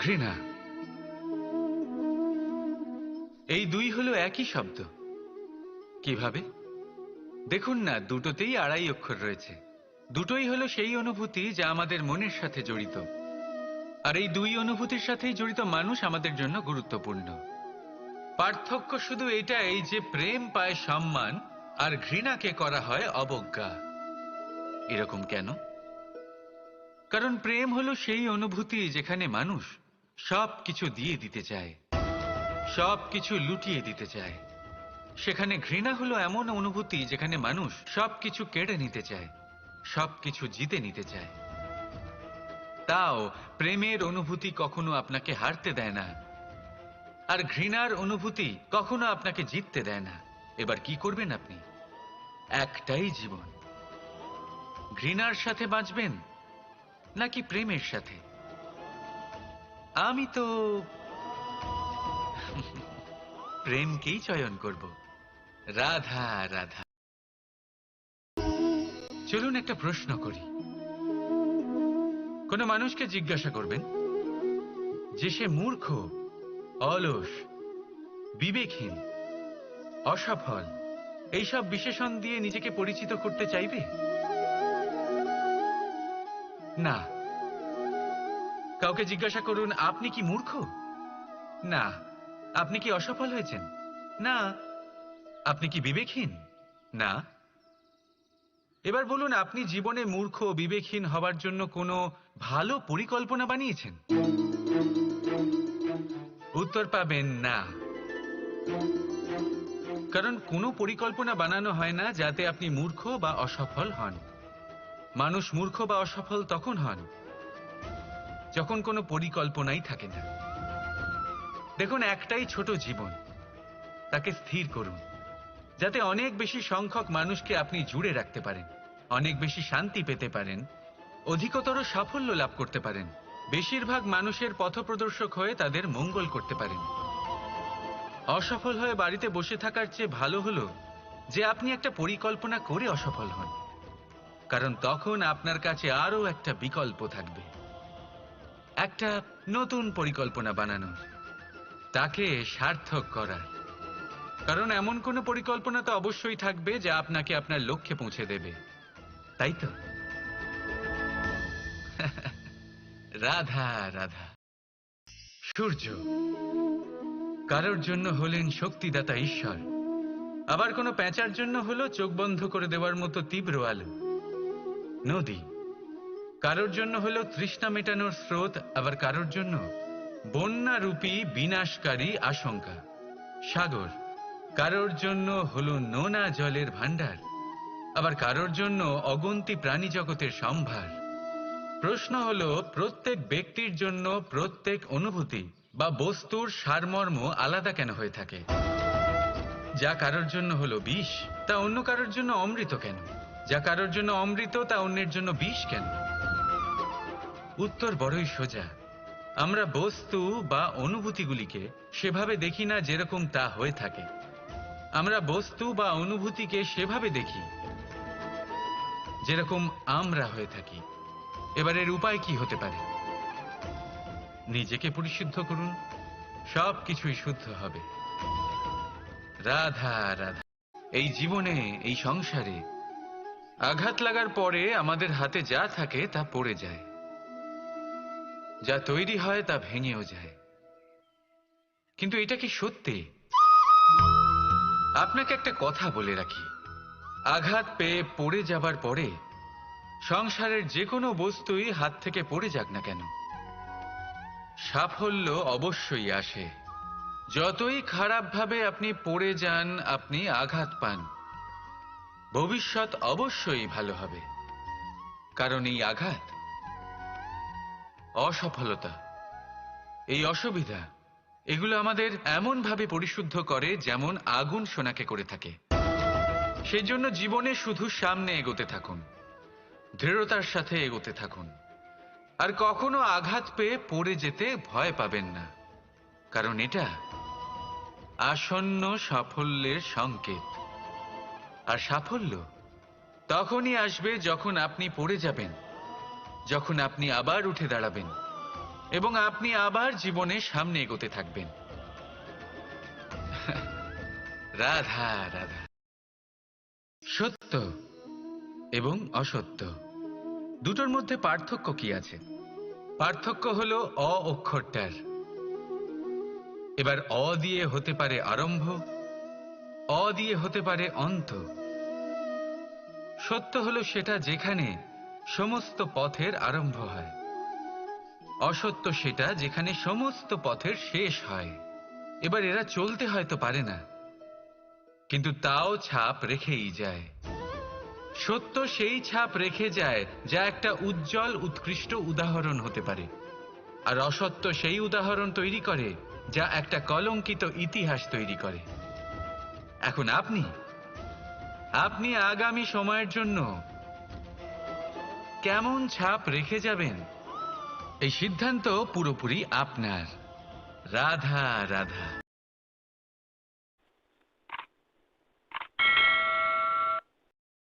ঘৃণা, এই দুই হলো একই শব্দ। কিভাবে? দেখুন না, দুটোতেই আড়াই অক্ষর রয়েছে। দুটোই হলো সেই অনুভূতি যা আমাদের মনের সাথে জড়িত। আর এই দুই অনুভূতির সাথেই জড়িত মানুষ আমাদের জন্য গুরুত্বপূর্ণ। পার্থক্য শুধু এটাই যে প্রেম পায় সম্মান আর ঘৃণাকে করা হয় অবজ্ঞা। এরকম কেন? কারণ প্রেম হলো সেই অনুভূতি যেখানে মানুষ সব কিছু দিয়ে দিতে চায়, সব কিছু লুটিয়ে দিতে চায়। সেখানে ঘৃণা হলো এমন অনুভূতি যেখানে মানুষ সবকিছু কেড়ে নিতে চায়, সবকিছু জিতে নিতে চায়। তাও প্রেমের অনুভূতি কখনো আপনাকে হারতে দেয় না, আর ঘৃণার অনুভূতি কখনো আপনাকে জিততে দেয় না। এবার কি করবেন আপনি? একটাই জীবন, ঘৃণার সাথে বাঁচবেন নাকি প্রেমের সাথে? আমি তো প্রেমকেই চয়ন করব। রাধা রাধা। চলুন একটা প্রশ্ন করি। কোন মানুষকে জিজ্ঞাসা করবেন যে সে মূর্খ, অলস, বিবেকহীন, অসফল এইসব বিশেষণ দিয়ে নিজেকে পরিচিত করতে চাইবে? না। কাউকে জিজ্ঞাসা করুন আপনি কি মূর্খ? না। আপনি কি অসফল হয়েছেন? না। আপনি কি বিবেকহীন? না। এবার বলুন, আপনি জীবনে মূর্খ ও বিবেকহীন হবার জন্য কোনো ভালো পরিকল্পনা বানিয়েছেন? উত্তর পাবেন না। কারণ কোনো পরিকল্পনা বানানো হয় না যাতে আপনি মূর্খ বা অসফল হন। মানুষ মূর্খ বা অসফল তখন হন যখন কোনো পরিকল্পনাই থাকে না। দেখুন, একটাই ছোট জীবন, তাকে স্থির করুন যাতে অনেক বেশি সংখ্যক মানুষকে আপনি জুড়ে রাখতে পারেন, অনেক বেশি শান্তি পেতে পারেন, অধিকতর সাফল্য লাভ করতে পারেন, বেশিরভাগ মানুষের পথপ্রদর্শক হয়ে তাদের মঙ্গল করতে পারেন। অসফল হয়ে বাড়িতে বসে থাকার চেয়ে ভালো হলো যে আপনি একটা পরিকল্পনা করে অসফল হন, কারণ তখন আপনার কাছে আরো একটা বিকল্প থাকবে, একটা নতুন পরিকল্পনা বানানোর, তাকে সার্থক করার। কারণ এমন কোনো পরিকল্পনা তো অবশ্যই থাকবে যা আপনাকে আপনার লক্ষ্যে পৌঁছে দেবে, তাই তো? রাধা রাধা। সূর্য কারোর জন্য হলেন শক্তিদাতা ঈশ্বর, আবার কোনো প্যাঁচার জন্য হলো চোখ বন্ধ করে দেওয়ার মতো তীব্র আলো। নদী কারোর জন্য হলো তৃষ্ণা মেটানোর স্রোত, আবার কারোর জন্য বন্যারূপী বিনাশকারী আশঙ্কা। সাগর কারোর জন্য হলো নোনা জলের ভান্ডার, আবার কারোর জন্য অগন্তি প্রাণী জগতের সম্ভার। প্রশ্ন হলো, প্রত্যেক ব্যক্তির জন্য প্রত্যেক অনুভূতি বা বস্তুর সারমর্ম আলাদা কেন হয়ে থাকে? যা কারোর জন্য হলো বিষ, তা অন্য কারোর জন্য অমৃত কেন? যা কারোর জন্য অমৃত, তা অন্যের জন্য বিষ কেন? উত্তর বড়ই সোজা। আমরা বস্তু বা অনুভূতিগুলিকে সেভাবে দেখি না যেরকম তা হয়ে থাকে। আমরা বস্তু বা অনুভূতিকে সেভাবে দেখি যেরকম আমরা হয়ে থাকি। এবার এর উপায় কি হতে পারে? নিজেকে পরিশুদ্ধ করুন, সব কিছুই শুদ্ধ হবে। রাধা রাধা। এই জীবনে, এই সংসারে আঘাত লাগার পরে আমাদের হাতে যা থাকে তা পড়ে যায়, যা তৈরি হয় তা ভেঙেও যায়। কিন্তু এটা কি সত্যি? আপনাকে একটা কথা বলে রাখি, আঘাত পেয়ে পড়ে যাবার পরে সংসারের যে কোনো বস্তুই হাত থেকে পড়ে যাক না কেন, সাফল্য অবশ্যই আসে। যতই খারাপভাবে আপনি পড়ে যান, আপনি আঘাত পান, ভবিষ্যৎ অবশ্যই ভালো হবে। কারণ এই আঘাত, অসফলতা, এই অসুবিধা, এগুলো আমাদের এমন ভাবে পরিশুদ্ধ করে যেমন আগুন সোনাকে করে থাকে। সেই জন্য জীবনে শুধু সামনে এগোতে থাকুন, দৃঢ়তার সাথে এগোতে থাকুন, আর কখনো আঘাত পেয়ে পড়ে যেতে ভয় পাবেন না, কারণ এটা আসন্ন সাফল্যের সংকেত। আর সাফল্য তখনই আসবে যখন আপনি পড়ে যাবেন, যখন আপনি আবার উঠে দাঁড়াবেন, এবং আপনি আবার জীবনে সামনে এগোতে থাকবেন। রাধা রাধা। সত্য এবং অসত্য দুটোর মধ্যে পার্থক্য কি আছে? পার্থক্য হলো অ অক্ষরটার। এবার অ দিয়ে হতে পারে আরম্ভ, অ দিয়ে হতে পারে অন্ত। সত্য হলো সেটা যেখানে সমস্ত পথের আরম্ভ হয়, অসত্য সেটা যেখানে সমস্ত পথের শেষ হয়। এবার এরা চলতে হয়তো পারে না, কিন্তু তাও ছাপ রেখেই যায়। সত্য সেই ছাপ রেখে যায় যা একটা উজ্জ্বল উৎকৃষ্ট উদাহরণ হতে পারে, আর অসত্য সেই উদাহরণ তৈরি করে যা একটা কলঙ্কিত ইতিহাস তৈরি করে। এখন আপনি আপনি আগামী সময়ের জন্য কেমন ছাপ রেখে যাবেন, এই সিদ্ধান্ত পুরোপুরি আপনার। রাধা রাধা।